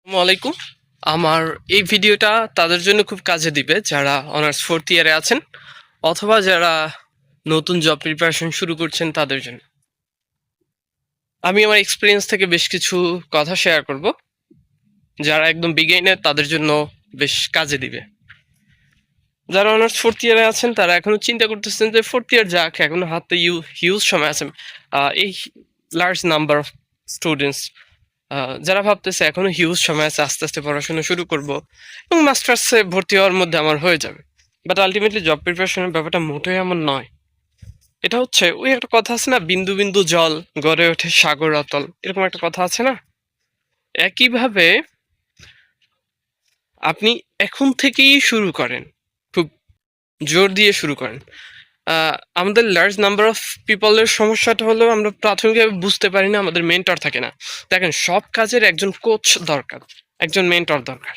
আসসালামু আলাইকুম। আমার এই ভিডিওটা তাদের জন্য খুব কাজে দিবে যারা অনার্স ফোর্থ ইয়ারে আছেন অথবা যারা নতুন জব প্রিপারেশন শুরু করছেন তাদের জন্য। আমি আমার এক্সপিরিয়েন্স থেকে বেশ কিছু কথা শেয়ার করব, যারা একদম বিগিনার তাদের জন্য বেশ কাজে দিবে। যারা অনার্স ফোর্থ ইয়ারে আছেন তারা এখনো চিন্তা করতেছেন যে ফোর্থ ইয়ার যাক, এখনো হাতে হিউজ সময় আছে। এই লার্জ নাম্বার অফ স্টুডেন্টস যারা ভাবতেছে এখনো হিউজ সময় আছে, আস্তে আস্তে পড়াশোনা শুরু করব এবং মাস্টার্সে ভর্তি হওয়ার মধ্যে আমার হয়ে যাবে। বাট আলটিমেটলি জব প্রিপারেশনের ব্যাপারটা মোটেই এমন নয়। এটা হচ্ছে ওই একটা কথা আছে না, বিন্দু বিন্দু জল গড়ে ওঠে সাগর অতল, এরকম একটা কথা আছে না। একইভাবে আপনি এখন থেকেই শুরু করেন, খুব জোর দিয়ে শুরু করেন। আমাদের লার্জ নাম্বার অফ পিপলের সমস্যাটা হলো আমরা প্রাথমিকভাবে বুঝতে পারি না, আমাদের মেন্টর থাকে না। দেখেন, সব কাজের একজন কোচ দরকার, একজন মেন্টর দরকার।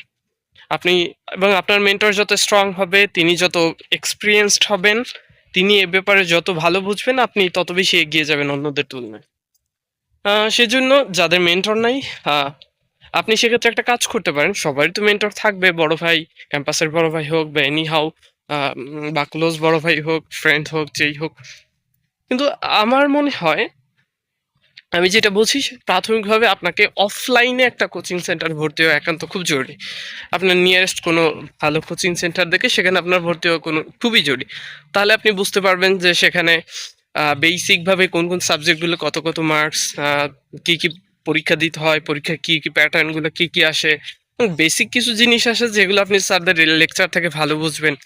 আপনি এবং আপনার মেন্টর যত স্ট্রং হবে, তিনি যত এক্সপিরিয়েন্সড হবেন, তিনি এ ব্যাপারে যত ভালো বুঝবেন, আপনি তত বেশি এগিয়ে যাবেন অন্যদের তুলনায়। সেজন্য যাদের মেন্টর নাই, আপনি সেক্ষেত্রে একটা কাজ করতে পারেন। সবারই তো মেন্টর থাকবে, বড় ভাই, ক্যাম্পাসের বড় ভাই হোক বা এনি হাউ বা ক্লোজ বড় ভাই হোক, ফ্রেন্ড হোক, যেই হোক। কিন্তু আমার মনে হয়, আমি যেটা বলছি, প্রাথমিকভাবে আপনাকে অফলাইনে একটা কোচিং সেন্টার ভর্তি হওয়া একান্ত খুব জরুরি। আপনার নিয়ারেস্ট কোনো ভালো কোচিং সেন্টার দেখে সেখানে আপনার ভর্তি হওয়া কোনো খুবই জরুরি। তাহলে আপনি বুঝতে পারবেন যে সেখানে বেসিকভাবে কোন কোন সাবজেক্টগুলো কত কত মার্কস, কি কি পরীক্ষা দিতে হয়, পরীক্ষার কি কি প্যাটার্নগুলো কি কি আসে, বেসিক কিছু জিনিস আসে যেগুলো আপনি স্যারদের লেকচার থেকে ভালো বুঝবেন।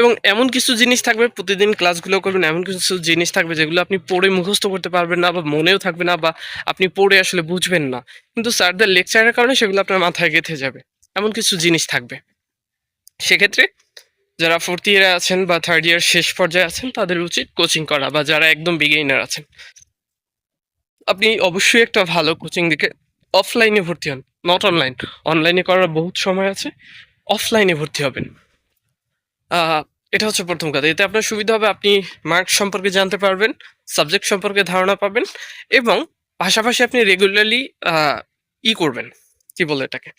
এবং এমন কিছু জিনিস থাকবে, প্রতিদিন ক্লাসগুলো করবেন, এমন কিছু জিনিস থাকবে যেগুলো আপনি পড়ে মুখস্থ করতে পারবেন না বা মনেও থাকবে না, বা আপনি পড়ে আসলে বুঝবেন না, কিন্তু স্যারদের লেকচারের কারণে সেগুলো আপনার মাথায় গেঁথে যাবে। এমন কিছু জিনিস থাকবে। সেক্ষেত্রে যারা ফোর্থ ইয়ারে আছেন বা থার্ড ইয়ার শেষ পর্যায়ে আছেন তাদের উচিত কোচিং করা, বা যারা একদম বিগিনার আছেন আপনি অবশ্যই একটা ভালো কোচিং দিকে অফলাইনে ভর্তি হন, নট অনলাইন। অনলাইনে করার বহুত সময় আছে, অফলাইনে ভর্তি হবেন। আহ, এটা হচ্ছে প্রথম কথা। এতে আপনার সুবিধা হবে, আপনি মার্কস সম্পর্কে জানতে পারবেন, সাবজেক্ট সম্পর্কে ধারণা পাবেন, এবং পাশাপাশি আপনি রেগুলারলি করবেন, কি বলে এটাকে,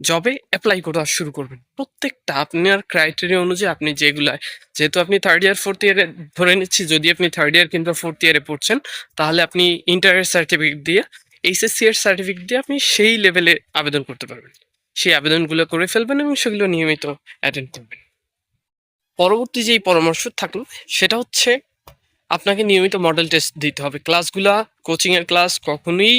জবে অ্যাপ্লাই করা শুরু করবেন। প্রত্যেকটা আপনার ক্রাইটেরিয়া অনুযায়ী আপনি যেগুলায়, যেহেতু আপনি থার্ড ইয়ার ফোর্থ ইয়ারে ধরে নিচ্ছি, যদি আপনি থার্ড ইয়ার কিংবা ফোর্থ ইয়ারে পড়ছেন, তাহলে আপনি ইন্টারের সার্টিফিকেট দিয়ে, এইচএসসি এর সার্টিফিকেট দিয়ে আপনি সেই লেভেলে আবেদন করতে পারবেন। সেই আবেদনগুলো করে ফেলবেন এবং সেগুলো নিয়মিত অ্যাটেন্ড করবেন। পরবর্তী যেই পরামর্শ থাকলো সেটা হচ্ছে, আপনাকে নিয়মিত মডেল টেস্ট দিতে হবে। ক্লাসগুলা, কোচিং এর ক্লাস কখনোই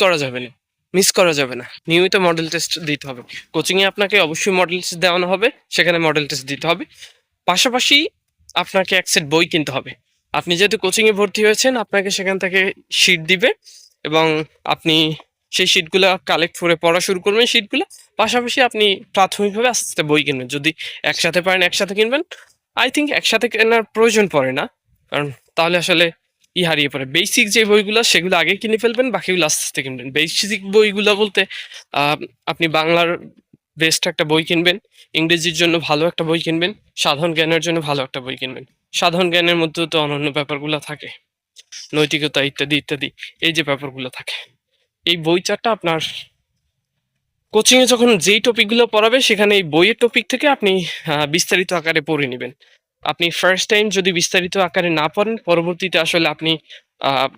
করা যাবে না, মিস করা যাবে না। নিয়মিত মডেল টেস্ট দিতে হবে। কোচিং এ আপনাকে অবশ্যই মডেল টেস্ট দেওয়ানো হবে, সেখানে মডেল টেস্ট দিতে হবে। পাশাপাশি আপনাকে এক সেট বই কিনতে হবে। আপনি যেহেতু কোচিং এ ভর্তি হয়েছেন, আপনাকে সেখান থেকে শিট দিবে এবং আপনি সেই শিটগুলো কালেক্ট করে পড়া শুরু করবেন শিটগুলো। পাশাপাশি আপনি প্রাথমিকভাবে আস্তে আস্তে বই কিনবেন। যদি একসাথে পারেন একসাথে কিনবেন। আই থিঙ্ক একসাথে কেনার প্রয়োজন পড়ে না, কারণ তাহলে আসলে হারিয়ে পড়ে। বেসিক যে বইগুলো সেগুলো আগে কিনে ফেলবেন, বাকিগুলো আস্তে আস্তে কিনবেন। বেসিক বইগুলো বলতে আপনি বাংলার বেস্ট একটা বই কিনবেন, ইংরেজির জন্য ভালো একটা বই কিনবেন, সাধারণ জ্ঞানের জন্য ভালো একটা বই কিনবেন। সাধারণ জ্ঞানের মধ্যেও তো অন্যান্য ব্যাপারগুলো থাকে, নৈতিকতা ইত্যাদি ইত্যাদি, এই যে ব্যাপারগুলো থাকে। এই বই চারটা আপনার কোচিং এ যখন যেই টপিকগুলো পড়াবে, সেখানে এই বইয়ের টপিক থেকে আপনি বিস্তারিত আকারে পড়ে নেবেন। আপনি ফার্স্ট টাইম যদি বিস্তারিত আকারে না পড়েন, পরবর্তীতে আসলে আপনি আহ,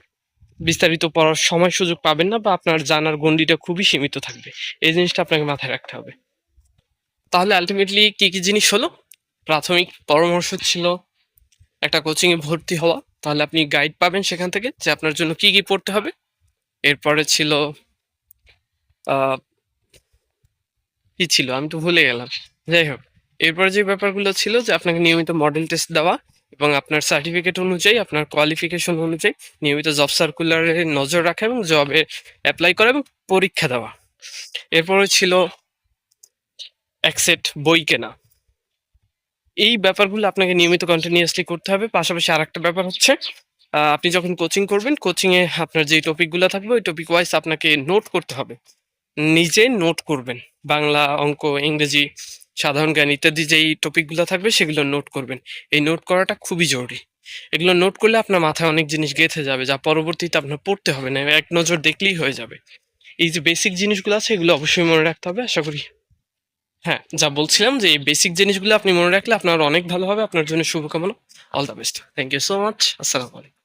বিস্তারিত পড়ার সময় সুযোগ পাবেন না, বা আপনার জানার গণ্ডিটা খুবই সীমিত থাকবে। এই জিনিসটা আপনাকে মাথায় রাখতে হবে। তাহলে আলটিমেটলি কি কি জিনিস হলো? প্রাথমিক পরামর্শ ছিল একটা কোচিং এ ভর্তি হওয়া, তাহলে আপনি গাইড পাবেন সেখান থেকে যে আপনার জন্য কি কি পড়তে হবে। এরপরে ছিল আহ কি ছিল, আমি তো ভুলে গেলাম। যাই হোক, এরপরে যে ব্যাপারগুলো ছিল যে আপনাকে নিয়মিত মডেল টেস্ট দেওয়া এবং আপনার সার্টিফিকেট অনুযায়ী, আপনার কোয়ালিফিকেশন অনুযায়ী নিয়মিত জব সার্কুলারে নজর রাখা এবং জবে অ্যাপ্লাই করা এবং পরীক্ষা দেওয়া। এরপরে ছিল এক সেট বই কেনা। এই ব্যাপারগুলো আপনাকে নিয়মিত কন্টিনিউয়াসলি করতে হবে। পাশাপাশি আর একটা ব্যাপার হচ্ছে, আপনি যখন কোচিং করবেন, কোচিংয়ে আপনার যে টপিকগুলো থাকবে ওই টপিক ওয়াইজ আপনাকে নোট করতে হবে। নিজে নোট করবেন, বাংলা, অঙ্ক, ইংরেজি, সাধারণ জ্ঞান ইত্যাদি যেই টপিকগুলো থাকবে সেগুলো নোট করবেন। এই নোট করাটা খুবই জরুরি। এগুলো নোট করলে আপনার মাথায় অনেক জিনিস গেঁথে যাবে, যা পরবর্তীতে আপনার পড়তে হবে না, এক নজর দেখলেই হয়ে যাবে। এই যে বেসিক জিনিসগুলো আছে এগুলো অবশ্যই মনে রাখতে হবে আশা করি। হ্যাঁ, যা বলছিলাম যে এই বেসিক জিনিসগুলো আপনি মনে রাখলে আপনার অনেক ভালো হবে। আপনার জন্য শুভকামনা। All the best. Thank you so much. আসসালামু আলাইকুম।